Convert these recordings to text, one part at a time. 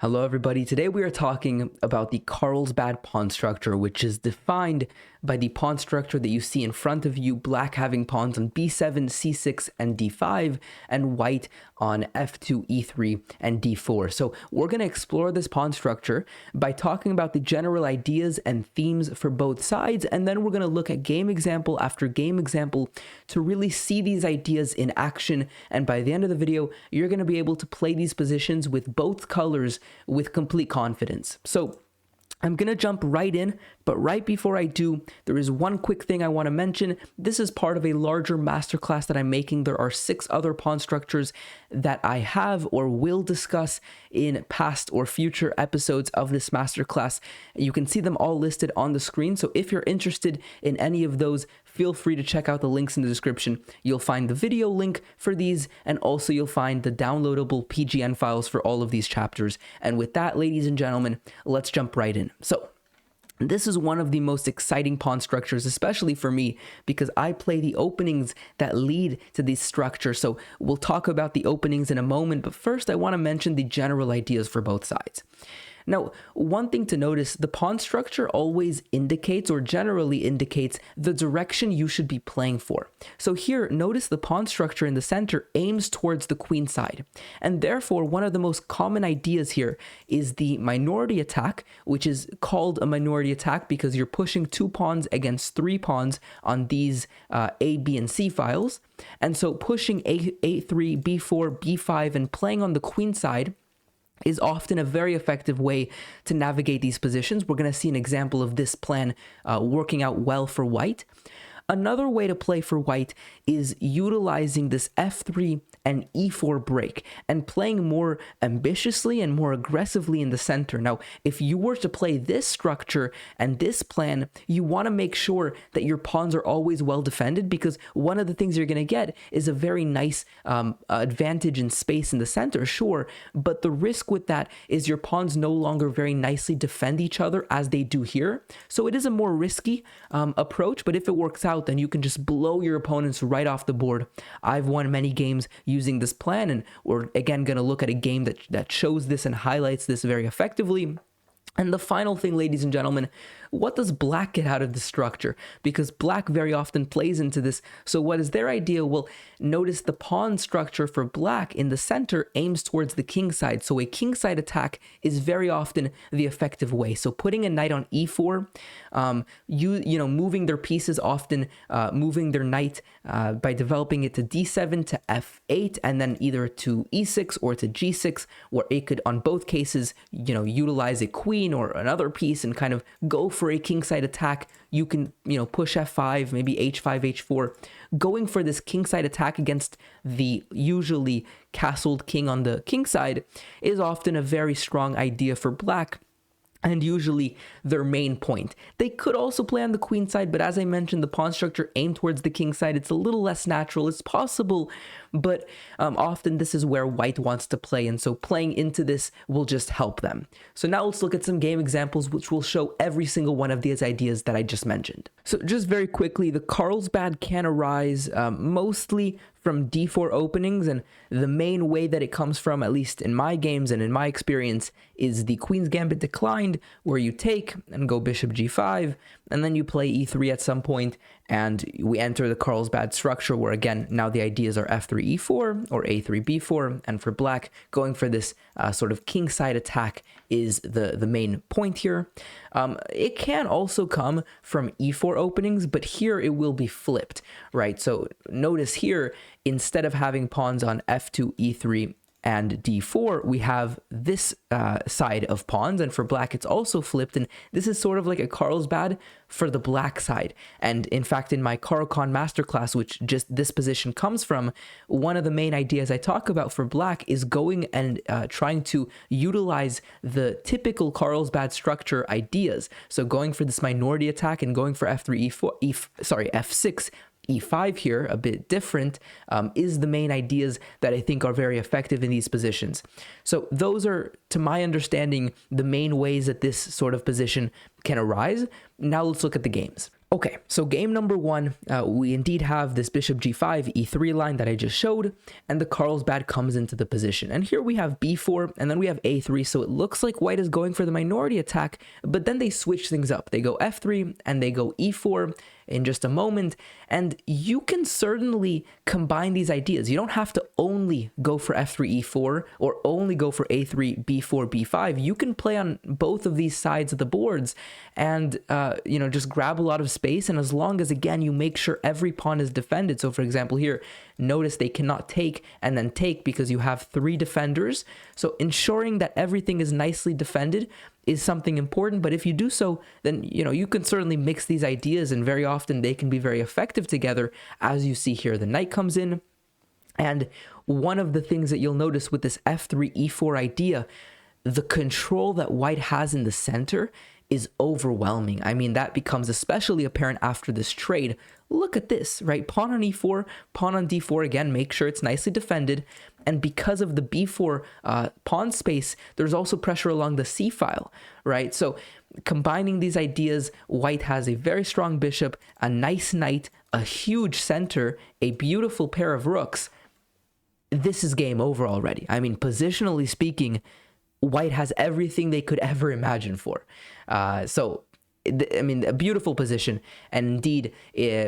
Hello everybody, today we are talking about the Carlsbad pawn structure, which is defined by the pawn structure that you see in front of you, black having pawns on b7, c6, and d5, and white on f2, e3, and d4. So we're going to explore this pawn structure by talking about the general ideas and themes for both sides, and then we're going to look at game example after game example to really see these ideas in action, and by the end of the video, you're going to be able to play these positions with both colors with complete confidence. So I'm going to jump right in, but right before I do, there is one quick thing I want to mention. This is part of a larger masterclass that I'm making. There are 6 other pawn structures that I have or will discuss in past or future episodes of this masterclass. You can see them all listed on the screen. So if you're interested in any of those, feel free to check out the links in the description. You'll find the video link for these, and also you'll find the downloadable PGN files for all of these chapters. And with that, ladies and gentlemen, let's jump right in. So this is one of the most exciting pawn structures, especially for me, because I play the openings that lead to this structure. So we'll talk about the openings in a moment, but first I want to mention the general ideas for both sides. Now, one thing to notice, the pawn structure always indicates or generally indicates the direction you should be playing for. So here, notice the pawn structure in the center aims towards the queen side. And therefore, one of the most common ideas here is the minority attack, which is called a minority attack because you're pushing 2 pawns against 3 pawns on these A, B, and C files. And so pushing A3, B4, B5, and playing on the queen side is often a very effective way to navigate these positions. We're going to see an example of this plan working out well for white. Another way to play for white is utilizing this f3 and e4 break and playing more ambitiously and more aggressively in the center. Now, if you were to play this structure and this plan, you want to make sure that your pawns are always well defended, because one of the things you're going to get is a very nice advantage in space in the center, sure, but the risk with that is your pawns no longer very nicely defend each other as they do here. So it is a more risky approach, but if it works out, then you can just blow your opponents right off the board. I've won many games using this plan, and we're again going to look at a game that shows this and highlights this very effectively. And the final thing, ladies and gentlemen, what does black get out of the structure? Because black very often plays into this. So what is their idea? Well, notice the pawn structure for black in the center aims towards the king side. So a king side attack is very often the effective way. So putting a knight on e4, moving their pieces, often moving their knight by developing it to d7 to f8, and then either to e6 or to g6, where it could, on both cases, utilize a queen or another piece and kind of go for a kingside attack. You can, push f5, maybe h5, h4. Going for this kingside attack against the usually castled king on the king side is often a very strong idea for black, and usually their main point. They could also play on the queen side, but as I mentioned, the pawn structure aimed towards the king side. It's a little less natural. It's possible, but often this is where white wants to play, and so playing into this will just help them. So now let's look at some game examples which will show every single one of these ideas that I just mentioned. So just very quickly, the Carlsbad can arise mostly from d4 openings, and the main way that it comes from, at least in my games and in my experience, is the Queen's Gambit declined, where you take and go bishop g5, and then you play e3 at some point, and we enter the Carlsbad structure, where again, now the ideas are f3 e4 or a3 b4, and for black, going for this sort of kingside attack is the main point here. It can also come from e4 openings, but here it will be flipped, right? So notice here, instead of having pawns on f2, e3, and d4, we have this side of pawns, and for black it's also flipped, and this is sort of like a Carlsbad for the black side. And in fact, in my Carlcon masterclass, which just this position comes from, one of the main ideas I talk about for black is going and trying to utilize the typical Carlsbad structure ideas. So going for this minority attack and going for f3, f6, e5 here, a bit different, is the main ideas that I think are very effective in these positions. So those are, to my understanding, the main ways that this sort of position can arise. Now let's look at the games. Okay, so game number one, we indeed have this bishop g5, e3 line that I just showed, and the Carlsbad comes into the position. And here we have b4, and then we have a3, so it looks like white is going for the minority attack, but then they switch things up. They go f3, and they go e4 in just a moment, and you can certainly combine these ideas. You don't have to only go for f3, e4, or only go for a3, b4, b5. You can play on both of these sides of the boards and, just grab a lot of space. And as long as, again, you make sure every pawn is defended. So, for example, here, notice they cannot take and then take because you have 3 defenders. So ensuring that everything is nicely defended is something important. But if you do so, then, you can certainly mix these ideas, and very often they can be very effective together. As you see here, the knight comes in. And one of the things that you'll notice with this f3, e4 idea, the control that white has in the center is overwhelming. I mean, that becomes especially apparent after this trade. Look at this, right? Pawn on e4, pawn on d4, again, make sure it's nicely defended. And because of the b4 pawn space, there's also pressure along the c file, right? So combining these ideas, white has a very strong bishop, a nice knight, a huge center, a beautiful pair of rooks. This is game over already. I mean, positionally speaking, white has everything they could ever imagine for. A beautiful position. And indeed,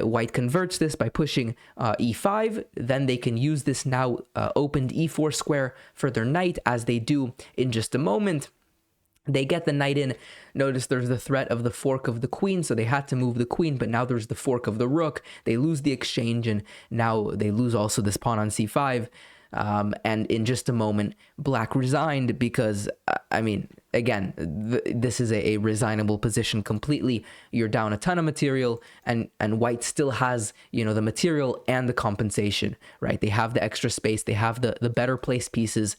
white converts this by pushing e5. Then they can use this now opened e4 square for their knight, as they do in just a moment. They get the knight in. Notice there's the threat of the fork of the queen, so they had to move the queen, but now there's the fork of the rook. They lose the exchange, and now they lose also this pawn on c5. And in just a moment, black resigned because, this is a resignable position completely. You're down a ton of material, and white still has, the material and the compensation, right? They have the extra space. They have the better placed pieces.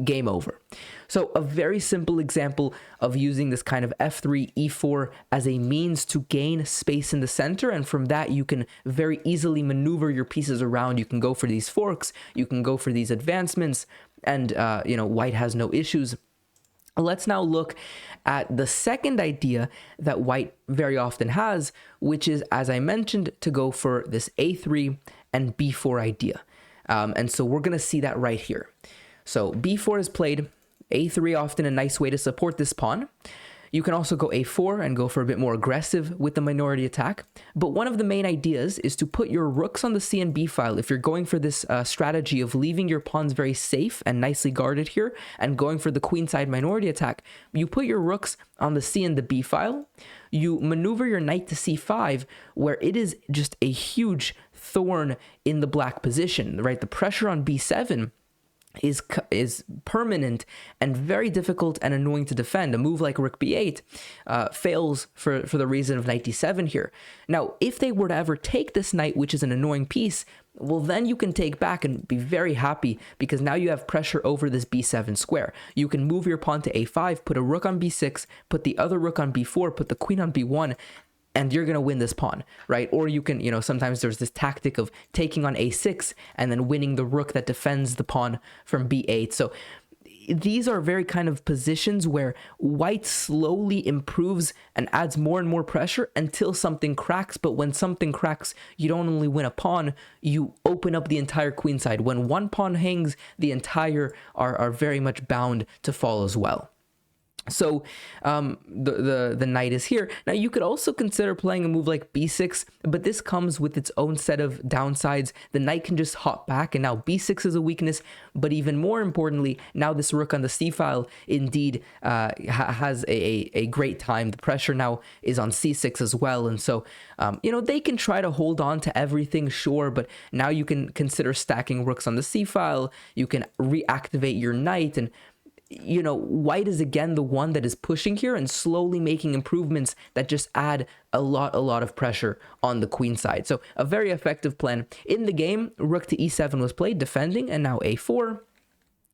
Game over. So a very simple example of using this kind of f3, e4 as a means to gain space in the center, and from that you can very easily maneuver your pieces around. You can go for these forks, you can go for these advancements, and white has no issues. Let's now look at the second idea that white very often has, which is, as I mentioned, to go for this a3 and b4 idea. And so we're going to see that right here. So b4 is played, a3 often a nice way to support this pawn. You can also go a4 and go for a bit more aggressive with the minority attack. But one of the main ideas is to put your rooks on the c and b file. If you're going for this strategy of leaving your pawns very safe and nicely guarded here and going for the queenside minority attack, you put your rooks on the c and the b file. You maneuver your knight to c5, where it is just a huge thorn in the black position, right? The pressure on b7 is permanent and very difficult and annoying to defend. A move like rook b8 fails for the reason of knight d7 here. Now, if they were to ever take this knight, which is an annoying piece, well, then you can take back and be very happy, because now you have pressure over this b7 square. You can move your pawn to a5, put a rook on b6, put the other rook on b4, put the queen on b1, and you're going to win this pawn, right? Or you can, sometimes there's this tactic of taking on a6 and then winning the rook that defends the pawn from b8. So these are very kind of positions where white slowly improves and adds more and more pressure until something cracks. But when something cracks, you don't only win a pawn, you open up the entire queenside. When one pawn hangs, the entire are very much bound to fall as well. So the knight is here. Now, you could also consider playing a move like b6, but this comes with its own set of downsides. The knight can just hop back, and now b6 is a weakness. But even more importantly, now this rook on the c file indeed has a great time. The pressure now is on c6 as well. And so, they can try to hold on to everything, sure, but now you can consider stacking rooks on the c file. You can reactivate your knight, and white is again the one that is pushing here and slowly making improvements that just add a lot of pressure on the queen side. So a very effective plan. In the game, rook to e7 was played, defending, and now a4.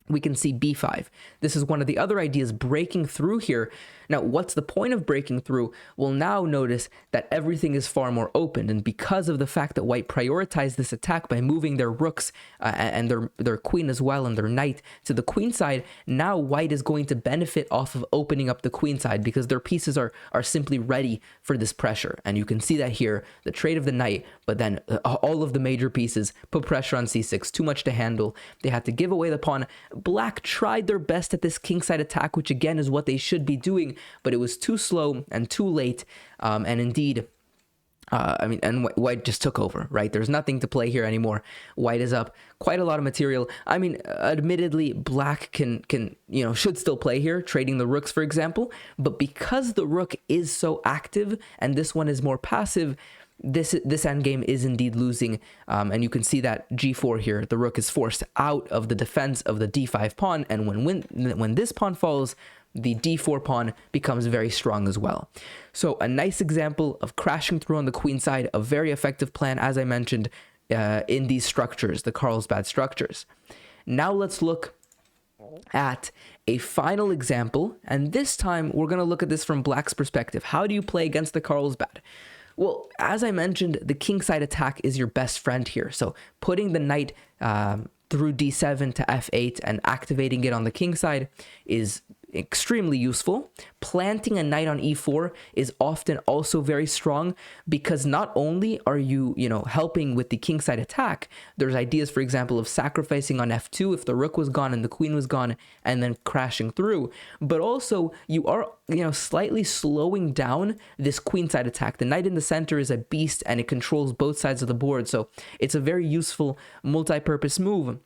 we can see b5. This is one of the other ideas, breaking through here. Now, what's the point of breaking through? Well, now notice that everything is far more open, and because of the fact that white prioritized this attack by moving their rooks and their queen as well and their knight to the queen side, now white is going to benefit off of opening up the queen side because their pieces are simply ready for this pressure. And you can see that here, the trade of the knight, but then all of the major pieces put pressure on c6, too much to handle. They had to give away the pawn. Black tried their best at this kingside attack, which again is what they should be doing, but it was too slow and too late. And indeed, white just took over, right? There's nothing to play here anymore. White is up quite a lot of material. I mean, admittedly, black can should still play here, trading the rooks, for example. But because the rook is so active and this one is more passive, this endgame is indeed losing, and you can see that g4 here, the rook is forced out of the defense of the d5 pawn, and when this pawn falls, the d4 pawn becomes very strong as well. So a nice example of crashing through on the queen side, a very effective plan, as I mentioned, in these structures, the Carlsbad structures. Now let's look at a final example, and this time we're going to look at this from black's perspective. How do you play against the Carlsbad? Well, as I mentioned, the kingside attack is your best friend here. So putting the knight through d7 to f8 and activating it on the king side is extremely useful. Planting a knight on e4 is often also very strong because not only are you, helping with the kingside attack, there's ideas, for example, of sacrificing on f2 if the rook was gone and the queen was gone and then crashing through, but also you are, slightly slowing down this queenside attack. The knight in the center is a beast and it controls both sides of the board, so it's a very useful multi-purpose move.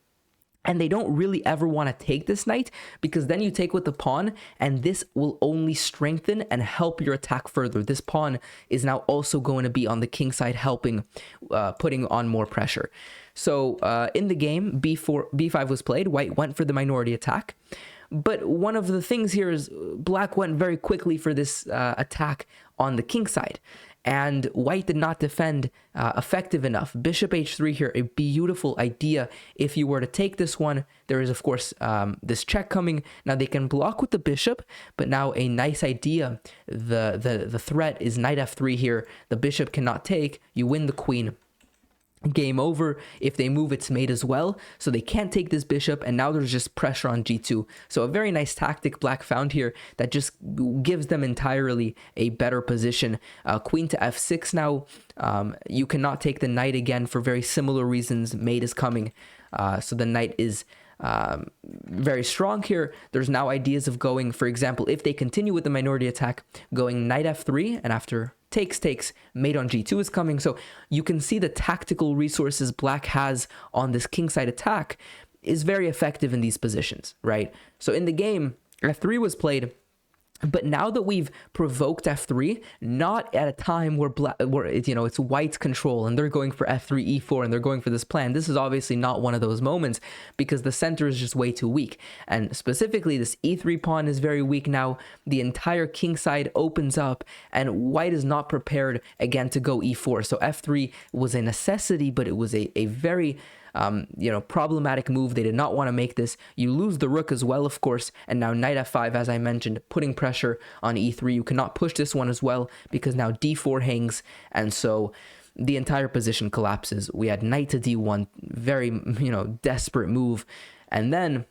And they don't really ever want to take this knight because then you take with the pawn and this will only strengthen and help your attack further. This pawn is now also going to be on the king side, helping, putting on more pressure. So in the game, b5 was played. White went for the minority attack. But one of the things here is black went very quickly for this attack on the king side. And white did not defend effective enough. Bishop h3 here, a beautiful idea. If you were to take this one, there is, of course, this check coming. Now, they can block with the bishop, but now a nice idea. The threat is knight f3 here. The bishop cannot take. You win the queen. Game over. If they move, it's mate as well, so they can't take this bishop, and now there's just pressure on g2. So a very nice tactic black found here that just gives them entirely a better position. Queen to f6 now. You cannot take the knight again for very similar reasons. Mate is coming, so the knight is very strong here. There's now ideas of going, for example, if they continue with the minority attack, going knight f3, and after takes, mate on g2 is coming. So you can see the tactical resources black has on this kingside attack is very effective in these positions, right? So in the game, f3 was played, but now that we've provoked f3, not at a time where it's white's control and they're going for f3, e4, and they're going for this plan. This is obviously not one of those moments because the center is just way too weak. And specifically, this e3 pawn is very weak now. The entire king side opens up and white is not prepared again to go e4. So f3 was a necessity, but it was a very problematic move. They did not want to make this. You lose the rook as well, of course, and now knight f5, as I mentioned, putting pressure on e3. You cannot push this one as well because now d4 hangs, and so the entire position collapses. We had knight to d1, very, desperate move, and then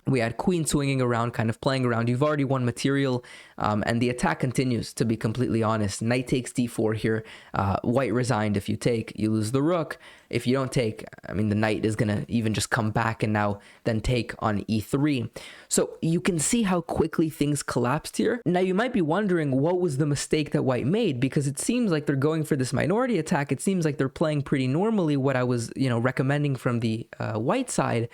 we had queen swinging around, kind of playing around. You've already won material, and the attack continues, to be completely honest. Knight takes d4 here. White resigned. If you take, you lose the rook. If you don't take, the knight is going to even just come back and now then take on e3. So you can see how quickly things collapsed here. Now, you might be wondering what was the mistake that white made, because it seems like they're going for this minority attack. It seems like they're playing pretty normally what I was, recommending from the white side.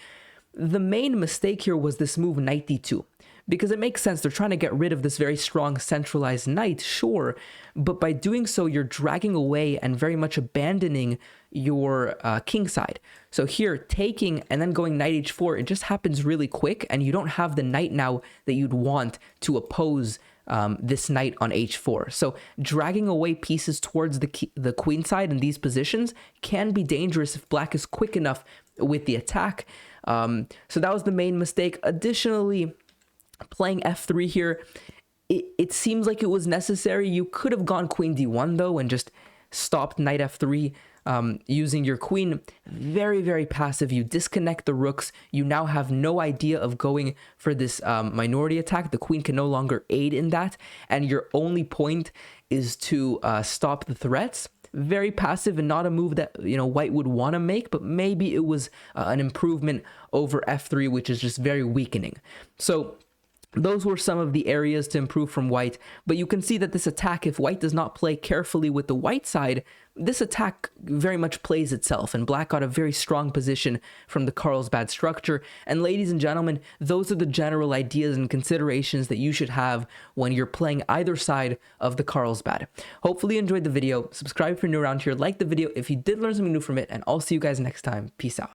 The main mistake here was this move knight d2, because it makes sense. They're trying to get rid of this very strong centralized knight, sure, but by doing so, you're dragging away and very much abandoning your king side. So here, taking and then going knight h4, it just happens really quick, and you don't have the knight now that you'd want to oppose this knight on h4. So dragging away pieces towards the queen side in these positions can be dangerous if black is quick enough with the attack. So that was the main mistake. Additionally, playing f3 here, it seems like it was necessary. You could have gone queen d1 though and just stopped knight f3 using your queen. Very, very passive. You disconnect the rooks. You now have no idea of going for this minority attack. The queen can no longer aid in that, and your only point is to stop the threats. Very passive and not a move that, you know, white would want to make, but maybe it was an improvement over f3, which is just very weakening. So those were some of the areas to improve from white, but you can see that this attack, if white does not play carefully with the white side, this attack very much plays itself, and black got a very strong position from the Carlsbad structure. And ladies and gentlemen, those are the general ideas and considerations that you should have when you're playing either side of the Carlsbad. Hopefully you enjoyed the video. Subscribe if you're new around here, like the video if you did learn something new from it, and I'll see you guys next time. Peace out.